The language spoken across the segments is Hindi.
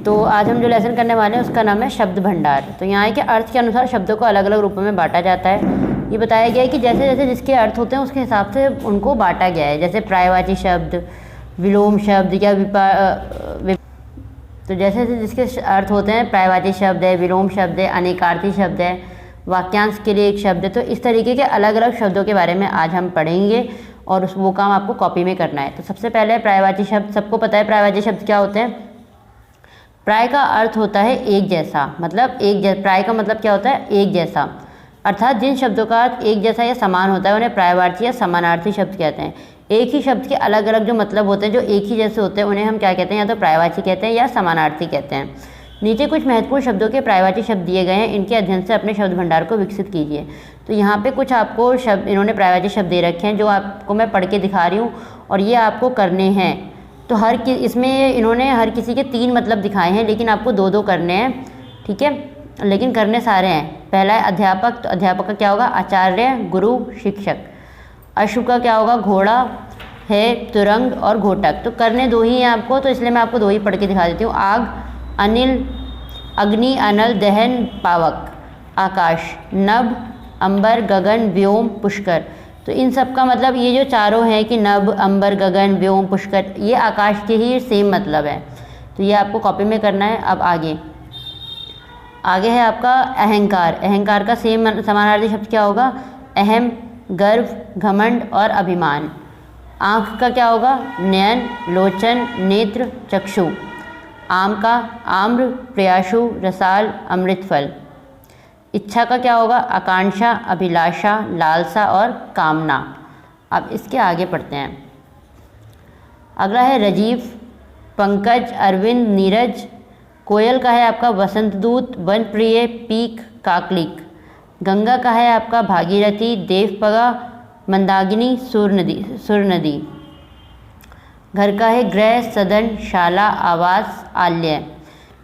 तो आज हम जो लेसन करने वाले हैं उसका नाम है शब्द भंडार। तो यहाँ के अर्थ के अनुसार शब्दों को अलग अलग रूपों में बांटा जाता है। ये बताया गया है कि जैसे जैसे जिसके अर्थ होते हैं उसके हिसाब से उनको बांटा गया है। जैसे पर्यायवाची शब्द, विलोम शब्द या तो जैसे जैसे जिसके अर्थ होते हैं, पर्यायवाची शब्द है, विलोम शब्द है, अनेकार्थी शब्द है, वाक्यांश के लिए एक शब्द है। तो इस तरीके के अलग अलग शब्दों के बारे में आज हम पढ़ेंगे और वो काम आपको कॉपी में करना है। तो सबसे पहले पर्यायवाची शब्द। सबको पता है पर्यायवाची शब्द क्या होते हैं। प्राय का अर्थ होता है एक जैसा, मतलब प्राय का मतलब क्या होता है, एक जैसा। अर्थात जिन शब्दों का अर्थ एक जैसा या समान होता है उन्हें पर्यायवाची या समानार्थी शब्द कहते हैं। एक ही शब्द के अलग अलग जो मतलब होते हैं, जो एक ही जैसे होते हैं, उन्हें हम क्या कहते हैं, या तो पर्यायवाची कहते हैं या समानार्थी कहते हैं। नीचे कुछ महत्वपूर्ण शब्दों के पर्यायवाची शब्द दिए गए हैं, इनके अध्ययन से अपने शब्द भंडार को विकसित कीजिए। तो यहाँ पे कुछ आपको शब्द इन्होंने पर्यायवाची शब्द दे रखे हैं जो आपको मैं पढ़ के दिखा रही हूँ और ये आपको करने हैं। तो इसमें इन्होंने हर किसी के 3 मतलब दिखाए हैं, लेकिन आपको 2-2 करने हैं, ठीक है, लेकिन करने सारे हैं। पहला है अध्यापक। तो अध्यापक का क्या होगा, आचार्य, गुरु, शिक्षक। अश्व का क्या होगा, घोड़ा है, तुरंग और घोटक। तो करने 2 ही हैं आपको, तो इसलिए मैं आपको 2 ही पढ़ के दिखा देती हूँ। आग, अनिल, अग्नि, अनल, दहन, पावक। आकाश, नभ, अंबर, गगन, व्योम, पुष्कर। तो इन सब का मतलब ये जो चारों हैं कि नभ, अंबर, गगन, व्योम, पुष्कर, ये आकाश के ही सेम मतलब है। तो ये आपको कॉपी में करना है। अब आगे है आपका अहंकार। अहंकार का सेम समानार्थी शब्द क्या होगा, अहम, गर्व, घमंड और अभिमान। आँख का क्या होगा, नयन, लोचन, नेत्र, चक्षु। आम का आम्र, प्रयाशु, रसाल, अमृतफल। इच्छा का क्या होगा, आकांक्षा, अभिलाषा, लालसा और कामना। अब इसके आगे पढ़ते हैं। अगला है राजीव, पंकज, अरविंद, नीरज। कोयल का है आपका वसंत दूत, वन प्रिय, पीक, काकलिक। गंगा का है आपका भागीरथी, देवपगा, मंदाकिनी, सुर नदी। घर का है गृह, सदन, शाला, आवास, आलय।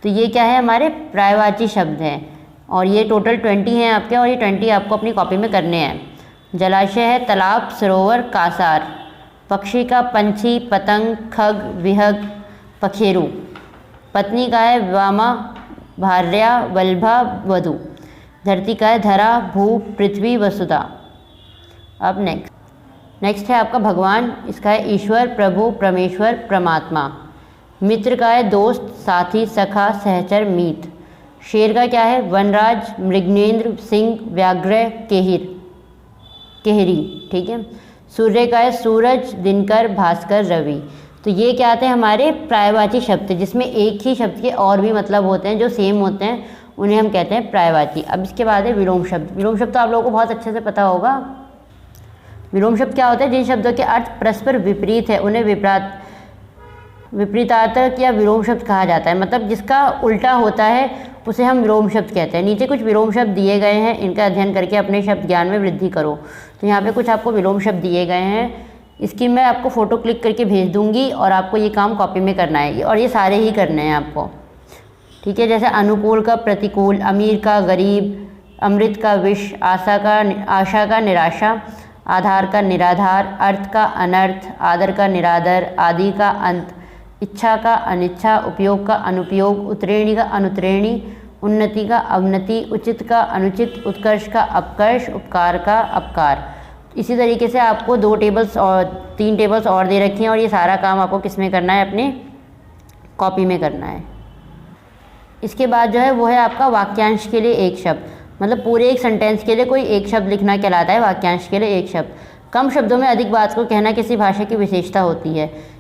तो ये क्या है, हमारे पर्यायवाची शब्द हैं और ये टोटल 20 हैं आपके, और ये 20 आपको अपनी कॉपी में करने हैं। जलाशय है तालाब, सरोवर, कासार। पक्षी का पंछी, पतंग, खग, विहग, पखेरु। पत्नी का है वामा, भार्या, वल्भा, वधु। धरती का है धरा, भू, पृथ्वी, वसुधा। अब नेक्स्ट है आपका भगवान। इसका है ईश्वर, प्रभु, परमेश्वर, परमात्मा। मित्र का है दोस्त, साथी, सखा, सहचर, मीत। शेर का क्या है, वनराज, मृगनेंद्र, सिंह, व्याघ्र, केहरी, ठीक है। सूर्य का है सूरज, दिनकर, भास्कर, रवि। तो ये क्या आते हैं, हमारे पर्यायवाची शब्द जिसमें एक ही शब्द के और भी मतलब होते हैं जो सेम होते हैं, उन्हें हम कहते हैं पर्यायवाची। अब इसके बाद है विलोम शब्द। विलोम शब्द तो आप लोगों को बहुत अच्छे से पता होगा। विलोम शब्द क्या होते हैं, जिन शब्दों के अर्थ परस्पर विपरीत है उन्हें विपरीतार्थक या विलोम शब्द कहा जाता है। मतलब जिसका उल्टा होता है उसे हम विलोम शब्द कहते हैं। नीचे कुछ विलोम शब्द दिए गए हैं, इनका अध्ययन करके अपने शब्द ज्ञान में वृद्धि करो। तो यहाँ पे कुछ आपको विलोम शब्द दिए गए हैं, इसकी मैं आपको फ़ोटो क्लिक करके भेज दूँगी और आपको ये काम कॉपी में करना है, और ये सारे ही करने हैं आपको, ठीक है। जैसे अनुकूल का प्रतिकूल, अमीर का गरीब, अमृत का विष, आशा का निराशा, आधार का निराधार, अर्थ का अनर्थ, आदर का निरादर, आदि का अंत, इच्छा का अनिच्छा, उपयोग का अनुपयोग, उत्तीर्णी का अनुत्तीर्णी, उन्नति का अवनति, उचित का अनुचित, उत्कर्ष का अपकर्ष, उपकार का अपकार। इसी तरीके से आपको 2 टेबल्स और 3 टेबल्स और दे रखी हैं, और ये सारा काम आपको किस में करना है, अपने कॉपी में करना है। इसके बाद जो है वो है आपका वाक्यांश के लिए एक शब्द। मतलब पूरे एक सेंटेंस के लिए कोई एक शब्द लिखना कहलाता है वाक्यांश के लिए एक शब्द। कम शब्दों में अधिक बात को कहना किसी भाषा की विशेषता होती है।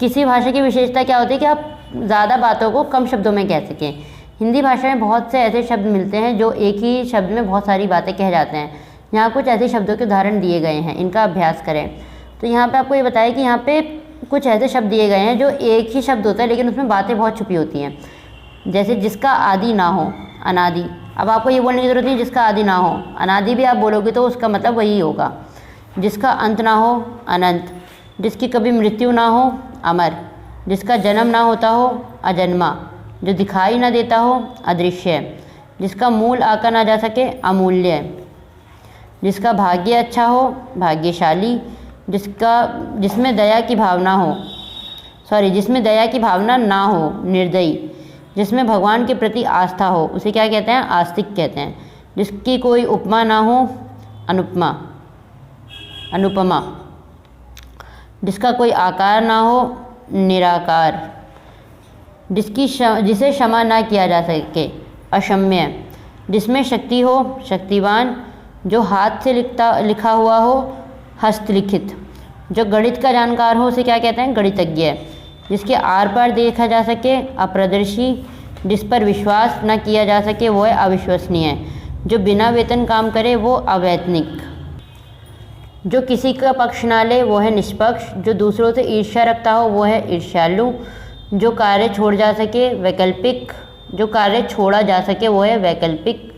किसी भाषा की विशेषता क्या होती है कि आप ज़्यादा बातों को कम शब्दों में कह सकें। हिंदी भाषा में बहुत से ऐसे शब्द मिलते हैं जो एक ही शब्द में बहुत सारी बातें कह जाते हैं। यहाँ कुछ ऐसे शब्दों के उदाहरण दिए गए हैं, इनका अभ्यास करें। तो यहाँ पे आपको ये बताया कि यहाँ पे कुछ ऐसे शब्द दिए गए हैं जो एक ही शब्द होता है लेकिन उसमें बातें बहुत छुपी होती हैं। जैसे जिसका आदि ना हो, अनादि। अब आपको ये बोलने की ज़रूरत नहीं जिसका आदि ना हो, अनादि भी आप बोलोगे तो उसका मतलब वही होगा। जिसका अंत ना हो, अनंत। जिसकी कभी मृत्यु ना हो, अमर। जिसका जन्म ना होता हो, अजन्मा। जो दिखाई ना देता हो, अदृश्य। जिसका मूल आका ना जा सके, अमूल्य। जिसका भाग्य अच्छा हो, भाग्यशाली। जिसमें दया की भावना ना हो, निर्दयी। जिसमें भगवान के प्रति आस्था हो उसे क्या कहते हैं? आस्तिक कहते हैं। जिसकी कोई उपमा ना हो, अनुपमा, अनुपमा। जिसका कोई आकार ना हो, निराकार। जिसे क्षमा ना किया जा सके, अक्षम्य। जिसमें शक्ति हो, शक्तिवान। जो हाथ से लिखा हुआ हो, हस्तलिखित। जो गणित का जानकार हो उसे क्या कहते हैं? गणितज्ञ। जिसके आर पार देखा जा सके, अप्रदर्शी। जिस पर विश्वास न किया जा सके वो है अविश्वसनीय। जो बिना वेतन काम करे वो अवैतनिक। जो किसी का पक्ष ना ले वो है निष्पक्ष। जो दूसरों से ईर्ष्या रखता हो वो है ईर्ष्यालु। जो कार्य छोड़ जा सके, वैकल्पिक। जो कार्य छोड़ा जा सके वो है वैकल्पिक।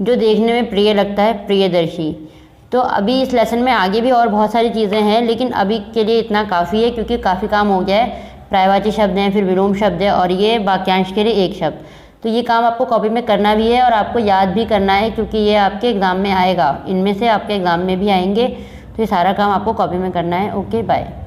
जो देखने में प्रिय लगता है, प्रियदर्शी। तो अभी इस लेसन में आगे भी और बहुत सारी चीज़ें हैं, लेकिन अभी के लिए इतना काफ़ी है क्योंकि काफ़ी काम हो गया है। पर्यायवाची शब्द हैं, फिर विलोम शब्द है और ये वाक्यांश के लिए एक शब्द। तो ये काम आपको कॉपी में करना भी है और आपको याद भी करना है क्योंकि ये आपके एग्ज़ाम में आएगा। इनमें से आपके एग्ज़ाम में भी आएंगे, तो ये सारा काम आपको कॉपी में करना है। Okay, bye.